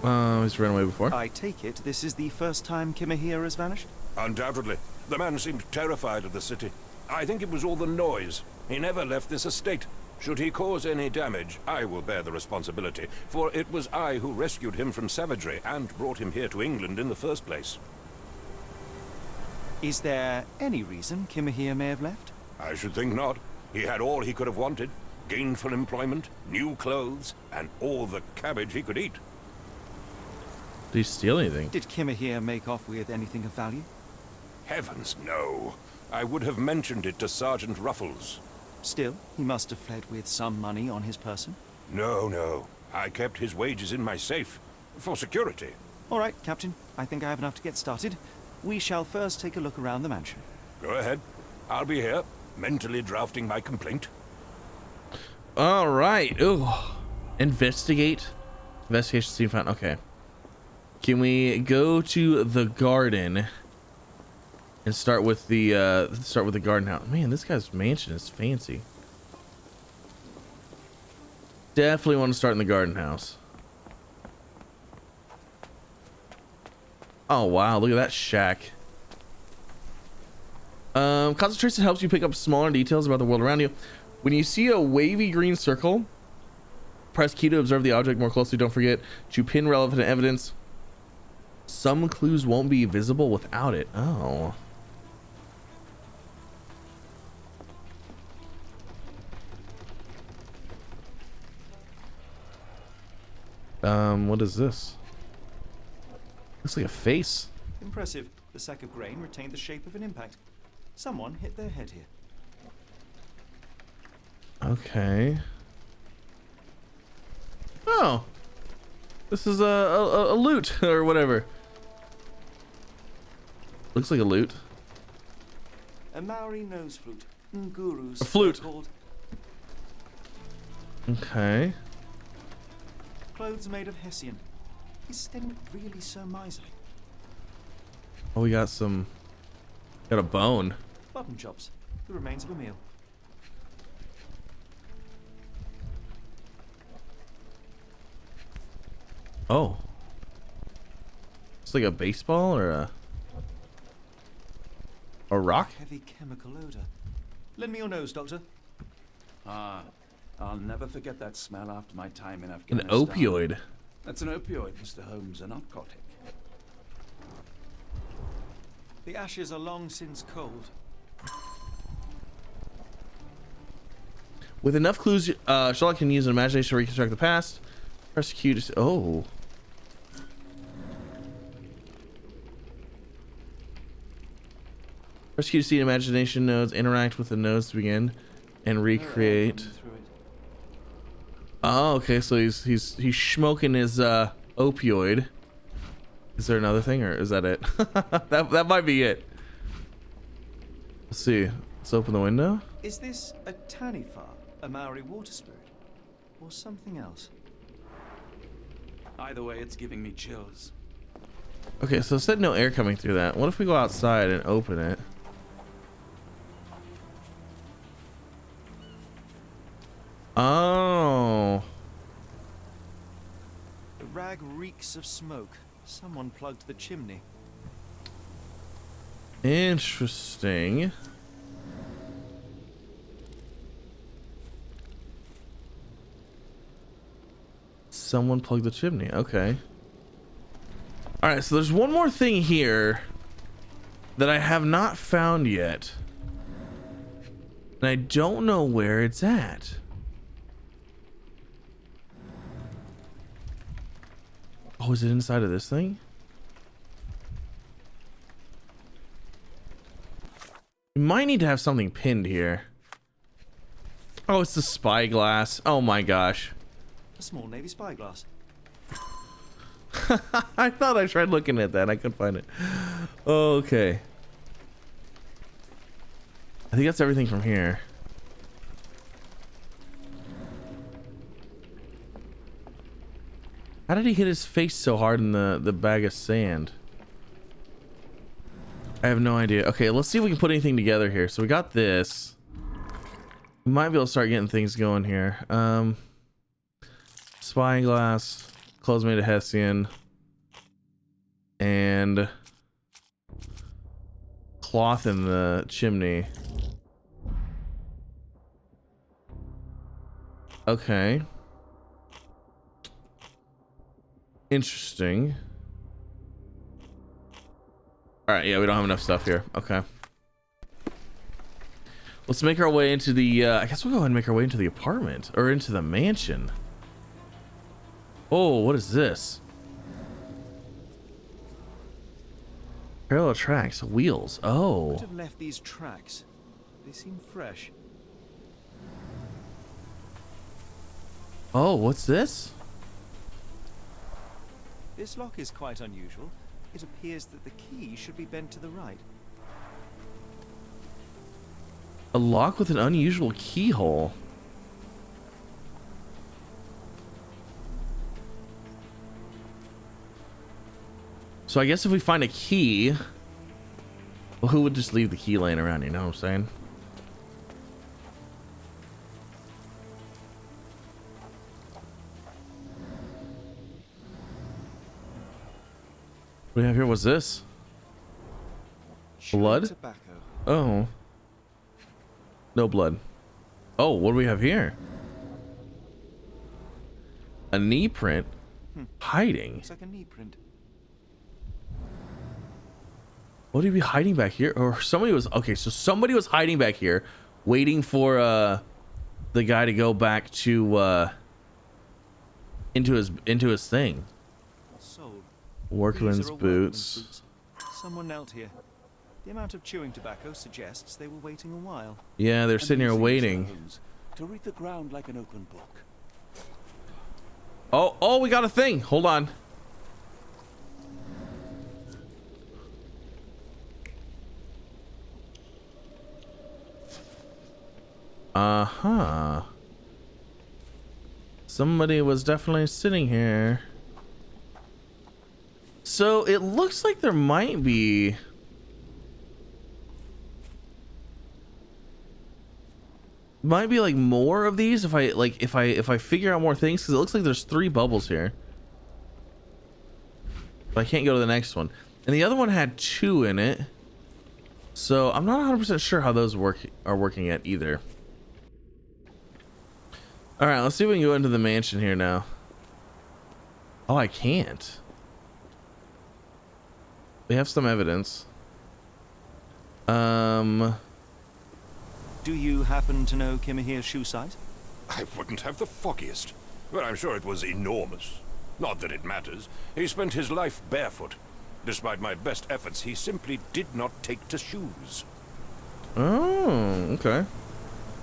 Speaker 1: He's run away before.
Speaker 2: I take it this is the first time Kimahia has vanished?
Speaker 9: Undoubtedly. The man seemed terrified of the city. I think it was all the noise. He never left this estate. Should he cause any damage, I will bear the responsibility, for it was I who rescued him from savagery and brought him here to England in the first place.
Speaker 2: Is there any reason Kimahia may have left?
Speaker 9: I should think not. He had all he could have wanted. Gainful employment, new clothes, and all the cabbage he could eat.
Speaker 1: Did he steal anything?
Speaker 2: Did Kimahia make off with anything of value?
Speaker 9: Heavens, no. I would have mentioned it to Sergeant Ruffles.
Speaker 2: Still, he must have fled with some money on his person.
Speaker 9: No. I kept his wages in my safe. For security.
Speaker 2: All right, Captain. I think I have enough to get started. We shall first take a look around the mansion.
Speaker 9: Go ahead. I'll be here, mentally drafting my complaint.
Speaker 1: All right. Ooh. Investigate. Investigation scene found. Okay. Can we go to the garden and start with the garden house? Man, this guy's mansion is fancy. Definitely want to start in the garden house. Oh wow, look at that shack. Concentration helps you pick up smaller details about the world around you. When you see a wavy green circle, press key to observe the object more closely. Don't forget to pin relevant evidence. Some clues won't be visible without it. Oh. What is this? Looks like a face.
Speaker 2: Impressive. The sack of grain retained the shape of an impact. Someone hit their head here.
Speaker 1: Okay. Oh. This is a loot or whatever. Looks like a loot.
Speaker 2: A Maori nose flute. Ngurus.
Speaker 1: A flute.
Speaker 2: Called.
Speaker 1: Okay.
Speaker 2: Clothes made of hessian. Is Stenwick really so miserly?
Speaker 1: Oh, we got a bone.
Speaker 2: Mutton chops, the remains of a meal.
Speaker 1: Oh. It's like a baseball or a rock?
Speaker 2: Heavy chemical odor. Lend me your nose, Doctor.
Speaker 3: Ah, I'll never forget that smell after my time in
Speaker 1: An
Speaker 3: Afghanistan.
Speaker 1: opioid.
Speaker 3: That's an opioid, Mr. Holmes, a narcotic.
Speaker 2: The ashes are long since cold.
Speaker 1: With enough clues, Sherlock can use an imagination to reconstruct the past. Prosecute. Oh. Prosecute to see imagination nodes interact with the nodes to begin and recreate. Oh, okay. So he's smoking his opioid. Is there another thing, or is that it? that might be it. Let's see. Let's open the window.
Speaker 2: Is this a Tanifa, a Maori water spirit, or something else?
Speaker 3: Either way, it's giving me chills.
Speaker 1: Okay, so it said no air coming through that. What if we go outside and open it? Oh.
Speaker 2: The rag reeks of smoke. Someone plugged the chimney.
Speaker 1: Interesting. Someone plugged the chimney. Okay. All right, so there's one more thing here that I have not found yet. And I don't know where it's at. Oh, is it inside of this thing? We might need to have something pinned here. Oh, it's the spyglass. Oh my gosh.
Speaker 2: A small navy spyglass.
Speaker 1: I thought I tried looking at that. I couldn't find it. Okay. I think that's everything from here. How did he hit his face so hard in the bag of sand? I have no idea. Okay, let's see if we can put anything together here. So we got this. We might be able to start getting things going here. Spyglass, clothes made of Hessian, and cloth in the chimney. Okay. Interesting. All right, yeah, we don't have enough stuff here. Okay. Let's make our way into the, I guess we'll go ahead and make our way into the apartment, or into the mansion. Oh, what is this? Parallel tracks, wheels. Oh.
Speaker 2: Could have left these tracks. They seem fresh.
Speaker 1: Oh, what's this?
Speaker 2: This lock is quite unusual. It appears that the key should be bent to the right.
Speaker 1: A lock with an unusual keyhole. So I guess if we find a key, well, who would just leave the key laying around? You know what I'm saying? What do we have here? What's this? Blood?
Speaker 2: Tobacco.
Speaker 1: Oh. No blood. Oh, what do we have here? A knee print. Hiding.
Speaker 2: Looks like a knee print.
Speaker 1: What would he be hiding back here? Or somebody was, okay, so somebody was hiding back here waiting for the guy to go back to into his thing.
Speaker 2: Sold.
Speaker 1: Workman's
Speaker 2: These are all
Speaker 1: boots.
Speaker 2: workman's boots. Someone knelt here. The amount of chewing tobacco suggests they were waiting a while.
Speaker 1: Yeah, they're sitting here
Speaker 3: Amazing, Mr.
Speaker 1: waiting.
Speaker 3: Holmes, to read the ground like an open book.
Speaker 1: Oh, we got a thing. Hold on. Uh-huh. Somebody was definitely sitting here. So it looks like there might be like more of these if I figure out more things, because it looks like there's 3 bubbles here. But I can't go to the next one. And the other one had 2 in it. So I'm not 100% sure how those are working yet either. All right, let's see if we can go into the mansion here now. Oh, I can't. We have some evidence.
Speaker 2: Do you happen to know Kimahir's shoe size?
Speaker 9: I wouldn't have the foggiest, but I'm sure it was enormous. Not that it matters. He spent his life barefoot. Despite my best efforts, he simply did not take to shoes.
Speaker 1: Oh, okay.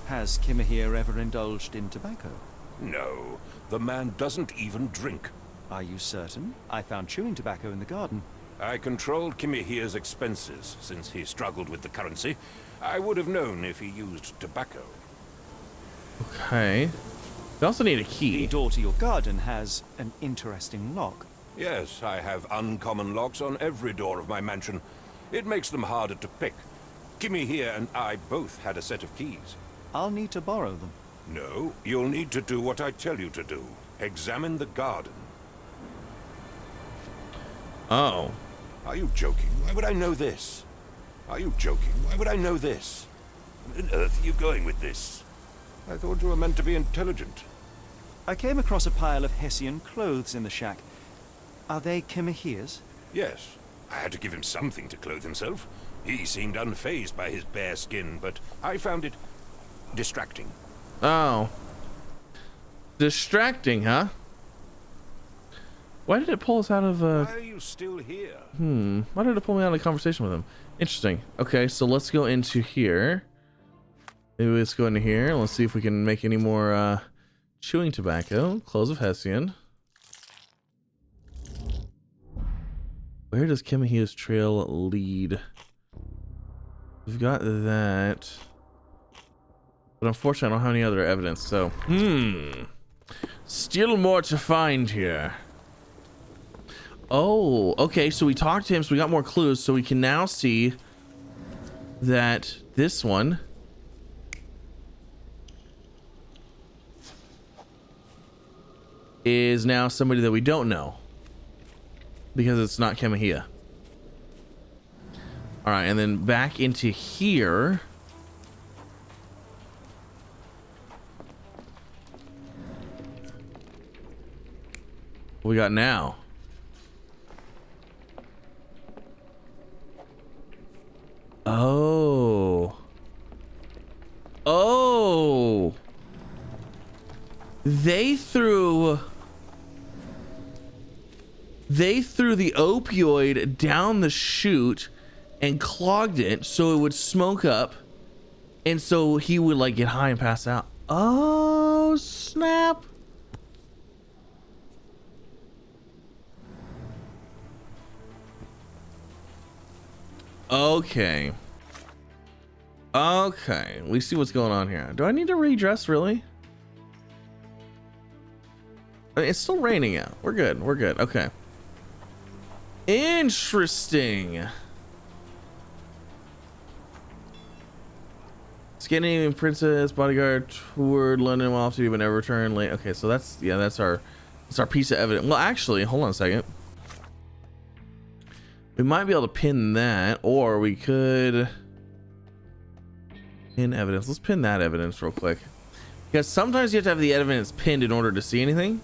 Speaker 2: Has Kimahir ever indulged in tobacco?
Speaker 9: No, the man doesn't even drink.
Speaker 2: Are you certain? I found chewing tobacco in the garden.
Speaker 9: I controlled Kimahir's expenses since he struggled with the currency. I would have known if he used tobacco.
Speaker 1: Okay. We also need a key.
Speaker 2: The door to your garden has an interesting lock.
Speaker 9: Yes, I have uncommon locks on every door of my mansion. It makes them harder to pick. Kimahir and I both had a set of keys.
Speaker 2: I'll need to borrow them.
Speaker 9: No, you'll need to do what I tell you to do. Examine the garden.
Speaker 1: Oh.
Speaker 9: Are you joking? Why would I know this? Are you joking? Why would I know this? Where on earth are you going with this? I thought you were meant to be intelligent.
Speaker 2: I came across a pile of Hessian clothes in the shack. Are they Kimahir's?
Speaker 9: Yes. I had to give him something to clothe himself. He seemed unfazed by his bare skin, but I found it distracting.
Speaker 1: Oh. Distracting, huh? Why did it pull us out of
Speaker 9: Why are you still here?
Speaker 1: Why did it pull me out of the conversation with him? Interesting. Okay, so let's go into here. Maybe let's go into here. Let's see if we can make any more chewing tobacco. Clothes of Hessian. Where does Kimahir's trail lead? We've got that. But unfortunately, I don't have any other evidence, so... Still more to find here. Oh, okay, so we talked to him, so we got more clues, so we can now see that this one is now somebody that we don't know. Because it's not Kimahir. Alright, and then back into here. What we got now? Oh. Oh. They threw the opioid down the chute and clogged it so it would smoke up, and so he would like get high and pass out. Oh, snap. Okay. Okay, we see what's going on here. Do I need to redress, really? I mean, it's still raining out. We're good. We're good. Okay. Interesting. Scandinavian princess bodyguard toured London while to even never return late. Okay, so that's our piece of evidence. Well, actually, hold on a second. We might be able to pin that, or we could pin evidence. Let's pin that evidence real quick, because sometimes you have to have the evidence pinned in order to see anything.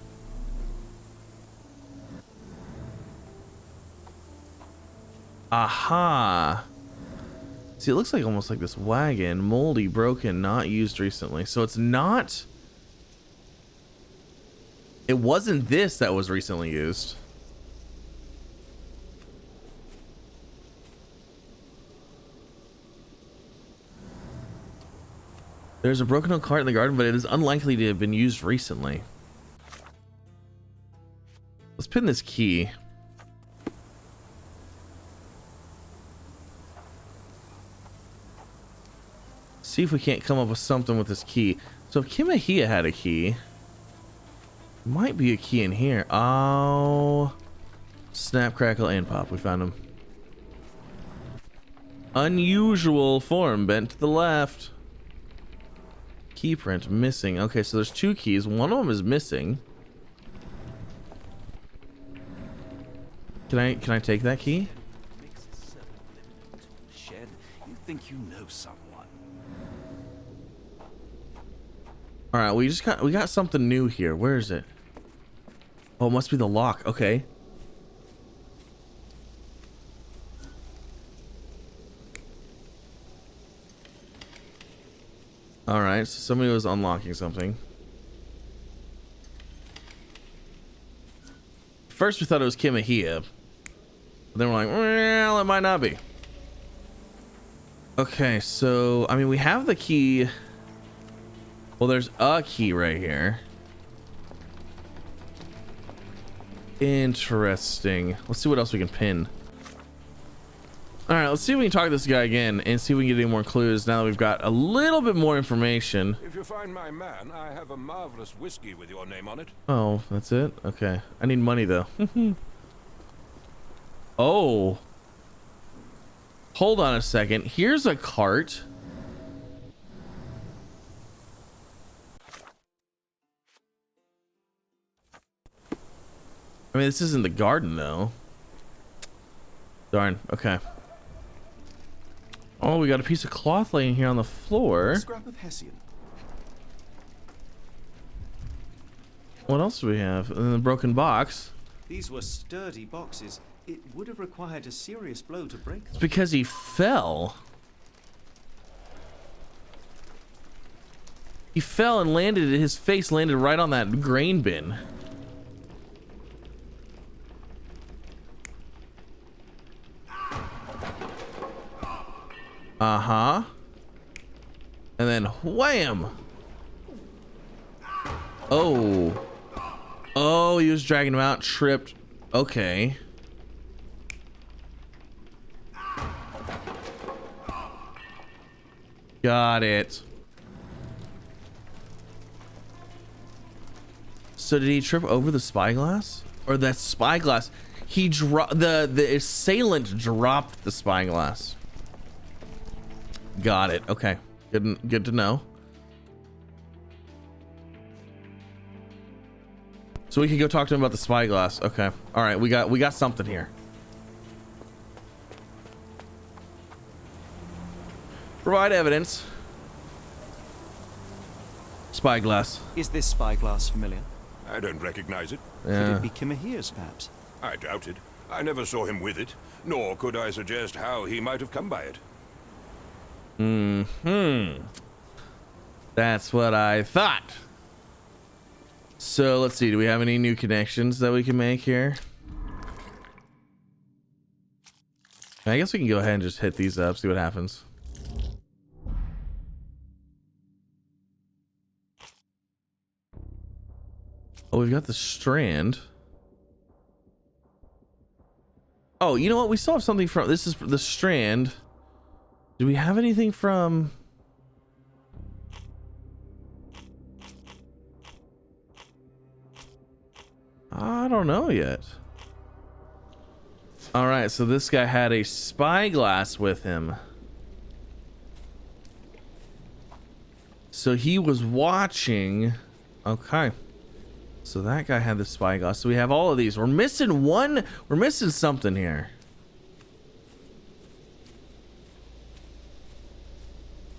Speaker 1: Aha. See, it looks like almost like this wagon, moldy, broken, not used recently. So it's not, it wasn't this that was recently used. There's a broken oak cart in the garden, but it is unlikely to have been used recently. Let's pin this key. See if we can't come up with something with this key. So if Kimahir had a key, might be a key in here. Oh. Snap, crackle, and pop. We found him. Unusual form, bent to the left. Key print missing. Okay, so there's 2 keys. One of them is missing. Can I take that key?
Speaker 3: Shed, you think you know someone?
Speaker 1: All right, we got something new here. Where is it? Oh, it must be the lock. Okay. All right, so somebody was unlocking something. First we thought it was Kimahia. But then we're like, well, it might not be. Okay, so, I mean, we have the key. Well, there's a key right here. Interesting. Let's see what else we can pin. All right, let's see if we can talk to this guy again and see if we can get any more clues now that we've got a little bit more information.
Speaker 9: If you find my man, I have a marvelous whiskey with your name on it.
Speaker 1: Oh, that's it? Okay. I need money, though. Oh. Hold on a second. Here's a cart. I mean, this isn't the garden, though. Darn. Okay. Oh, we got a piece of cloth laying here on the floor.
Speaker 2: A scrap of Hessian.
Speaker 1: What else do we have? In the broken box.
Speaker 2: These were sturdy boxes. It would have required a serious blow to break them.
Speaker 1: It's because he fell. He fell and landed, his face landed right on that grain bin. Uh-huh. And then wham! Oh. Oh, he was dragging him out, tripped. Okay. Got it. So did he trip over the spyglass? Or that spyglass? He dropped the assailant dropped the spyglass. Got it. Okay. Good to know. So we can go talk to him about the spyglass. Okay. All right. We got something here. Provide evidence. Spyglass.
Speaker 2: Is this spyglass familiar?
Speaker 9: I don't recognize it.
Speaker 2: Could
Speaker 1: Yeah.
Speaker 2: it be Kimahia's, perhaps?
Speaker 9: I doubt it. I never saw him with it, nor could I suggest how he might have come by it.
Speaker 1: That's what I thought. So let's see. Do we have any new connections that we can make here? I guess we can go ahead and just hit these up, see what happens. Oh, we've got the strand. Oh, you know what? We still have something from... This is the strand. Do we have anything from... I don't know yet. All right, so this guy had a spyglass with him. So he was watching... Okay. So that guy had the spyglass. So we have all of these. We're missing one. We're missing something here.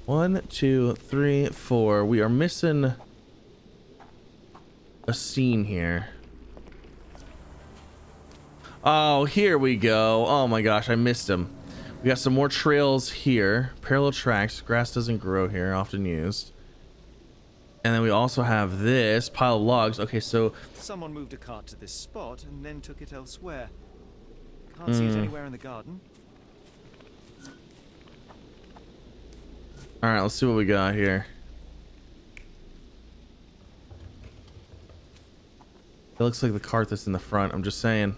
Speaker 1: 1, 2, 3, 4. We are missing a scene here. Oh, here we go. Oh my gosh, I missed him. We got some more trails here. Parallel tracks. Grass doesn't grow here. Often used. And then we also have this pile of logs. Okay, so...
Speaker 2: Someone moved a cart to this spot and then took it elsewhere. Can't see it anywhere in the garden.
Speaker 1: All right, let's see what we got here. It looks like the cart that's in the front. I'm just saying.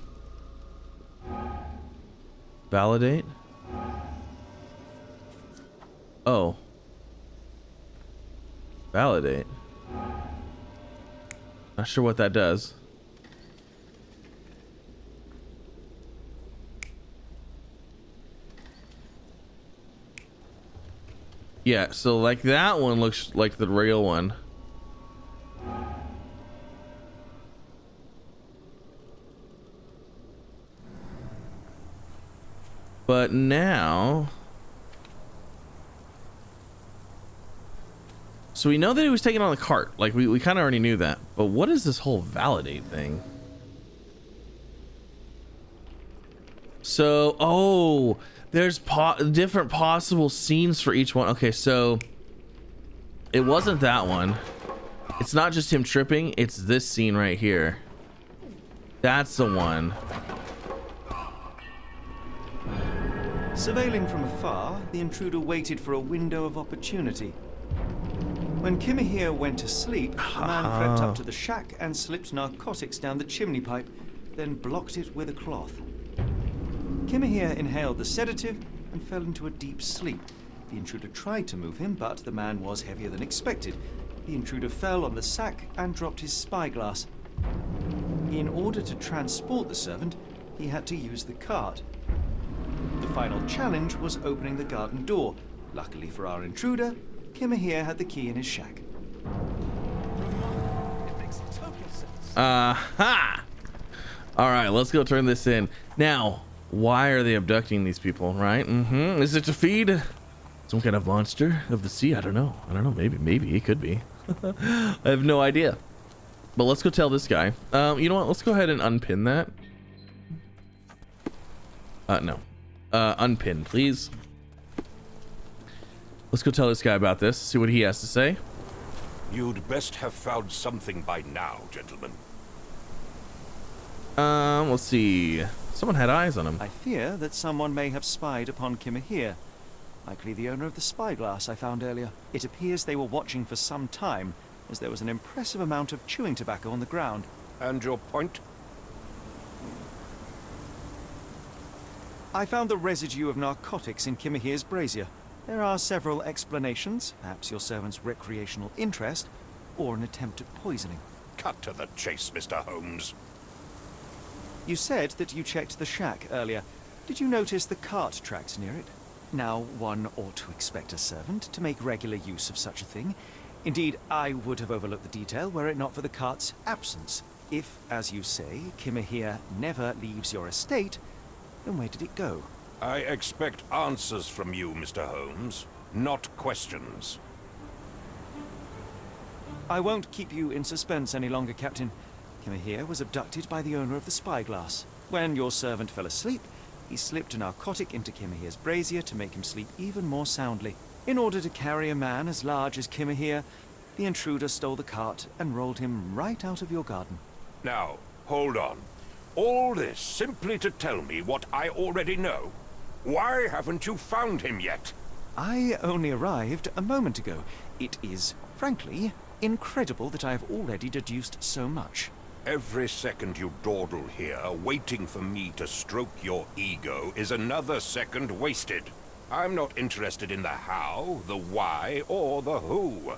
Speaker 1: Validate. Oh. Validate. Not sure what that does. Yeah, so like that one looks like the real one. But now, so we know that he was taken on the cart. Like we kind of already knew that. But what is this whole validate thing? So, oh, there's different possible scenes for each one. Okay, so it wasn't that one. It's not just him tripping. It's this scene right here. That's the one.
Speaker 2: Surveilling from afar, the intruder waited for a window of opportunity. When Kimahir went to sleep, the man crept up to the shack and slipped narcotics down the chimney pipe, then blocked it with a cloth. Kimahir inhaled the sedative and fell into a deep sleep. The intruder tried to move him, but the man was heavier than expected. The intruder fell on the sack and dropped his spyglass. In order to transport the servant, he had to use the cart. The final challenge was opening the garden door. Luckily for our intruder, Kimahir had the key in his shack.
Speaker 1: Aha! All right, let's go turn this in. Now, why are they abducting these people, right? Is it to feed some kind of monster of the sea? I don't know. Maybe it could be. I have no idea. But let's go tell this guy. You know what? Let's go ahead and unpin that. No. Unpin, please. Let's go tell this guy about this, see what he has to say.
Speaker 9: You'd best have found something by now, gentlemen.
Speaker 1: Let's see. Someone had eyes on him.
Speaker 2: I fear that someone may have spied upon Kimahir. Likely the owner of the spyglass I found earlier. It appears they were watching for some time, as there was an impressive amount of chewing tobacco on the ground.
Speaker 9: And your point?
Speaker 2: I found the residue of narcotics in Kimahir's brazier. There are several explanations, perhaps your servant's recreational interest, or an attempt at poisoning.
Speaker 9: Cut to the chase, Mr. Holmes.
Speaker 2: You said that you checked the shack earlier. Did you notice the cart tracks near it? Now, one ought to expect a servant to make regular use of such a thing. Indeed, I would have overlooked the detail were it not for the cart's absence. If, as you say, Kimahir never leaves your estate, then where did it go?
Speaker 9: I expect answers from you, Mr. Holmes, not questions.
Speaker 2: I won't keep you in suspense any longer, Captain. Kimahir was abducted by the owner of the spyglass. When your servant fell asleep, he slipped a narcotic into Kimahir's brazier to make him sleep even more soundly. In order to carry a man as large as Kimahir, the intruder stole the cart and rolled him right out of your garden.
Speaker 9: Now, hold on. All this simply to tell me what I already know? Why haven't you found him yet?
Speaker 2: I only arrived a moment ago. It is, frankly, incredible that I have already deduced so much.
Speaker 9: Every second you dawdle here, waiting for me to stroke your ego, is another second wasted. I'm not interested in the how, the why, or the who.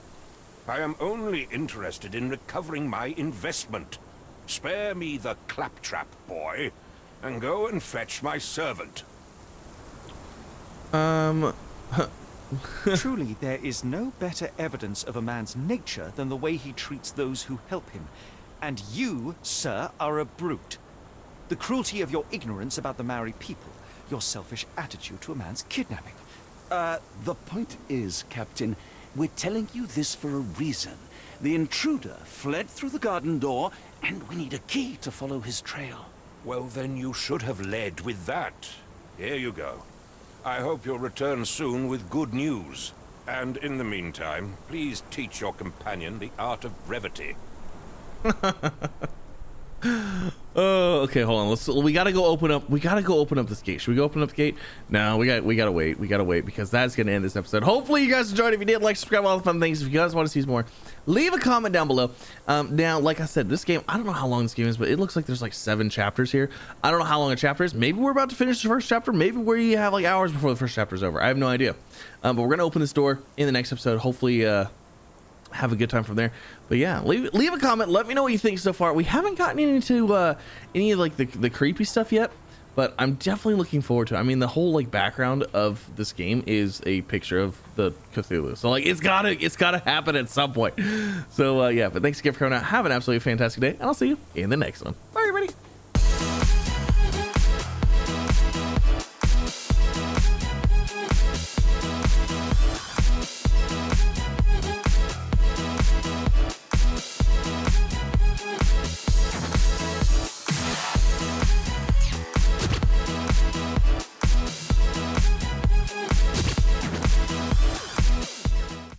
Speaker 9: I am only interested in recovering my investment. Spare me the claptrap, boy, and go and fetch my servant.
Speaker 2: Truly, there is no better evidence of a man's nature than the way he treats those who help him. And you, sir, are a brute. The cruelty of your ignorance about the Maori people, your selfish attitude to a man's kidnapping.
Speaker 3: The point is, Captain, we're telling you this for a reason. The intruder fled through the garden door, and we need a key to follow his trail.
Speaker 9: Well, then you should have led with that. Here you go. I hope you'll return soon with good news. And in the meantime, please teach your companion the art of brevity.
Speaker 1: Oh, okay, hold on. We gotta go open up. We gotta go open up this gate. Should we go open up the gate? No, we gotta wait. We gotta wait because that's gonna end this episode. Hopefully, you guys enjoyed. If you did, like, subscribe, all the fun things. If you guys want to see some more, leave a comment down below. Now, like I said, this game, I don't know how long this game is, but it looks like there's like 7 chapters here. I don't know how long a chapter is. Maybe we're about to finish the first chapter. Maybe we have like hours before the first chapter is over. I have no idea. But we're gonna open this door in the next episode. Hopefully, have a good time from there. But yeah, leave a comment. Let me know what you think so far. We haven't gotten into any of like the creepy stuff yet. but I'm definitely looking forward to it. I mean, the whole like background of this game is a picture of the Cthulhu, so like it's gotta happen at some point. So yeah, but thanks again for coming out. Have an absolutely fantastic day, and I'll see you in the next one. Bye, everybody.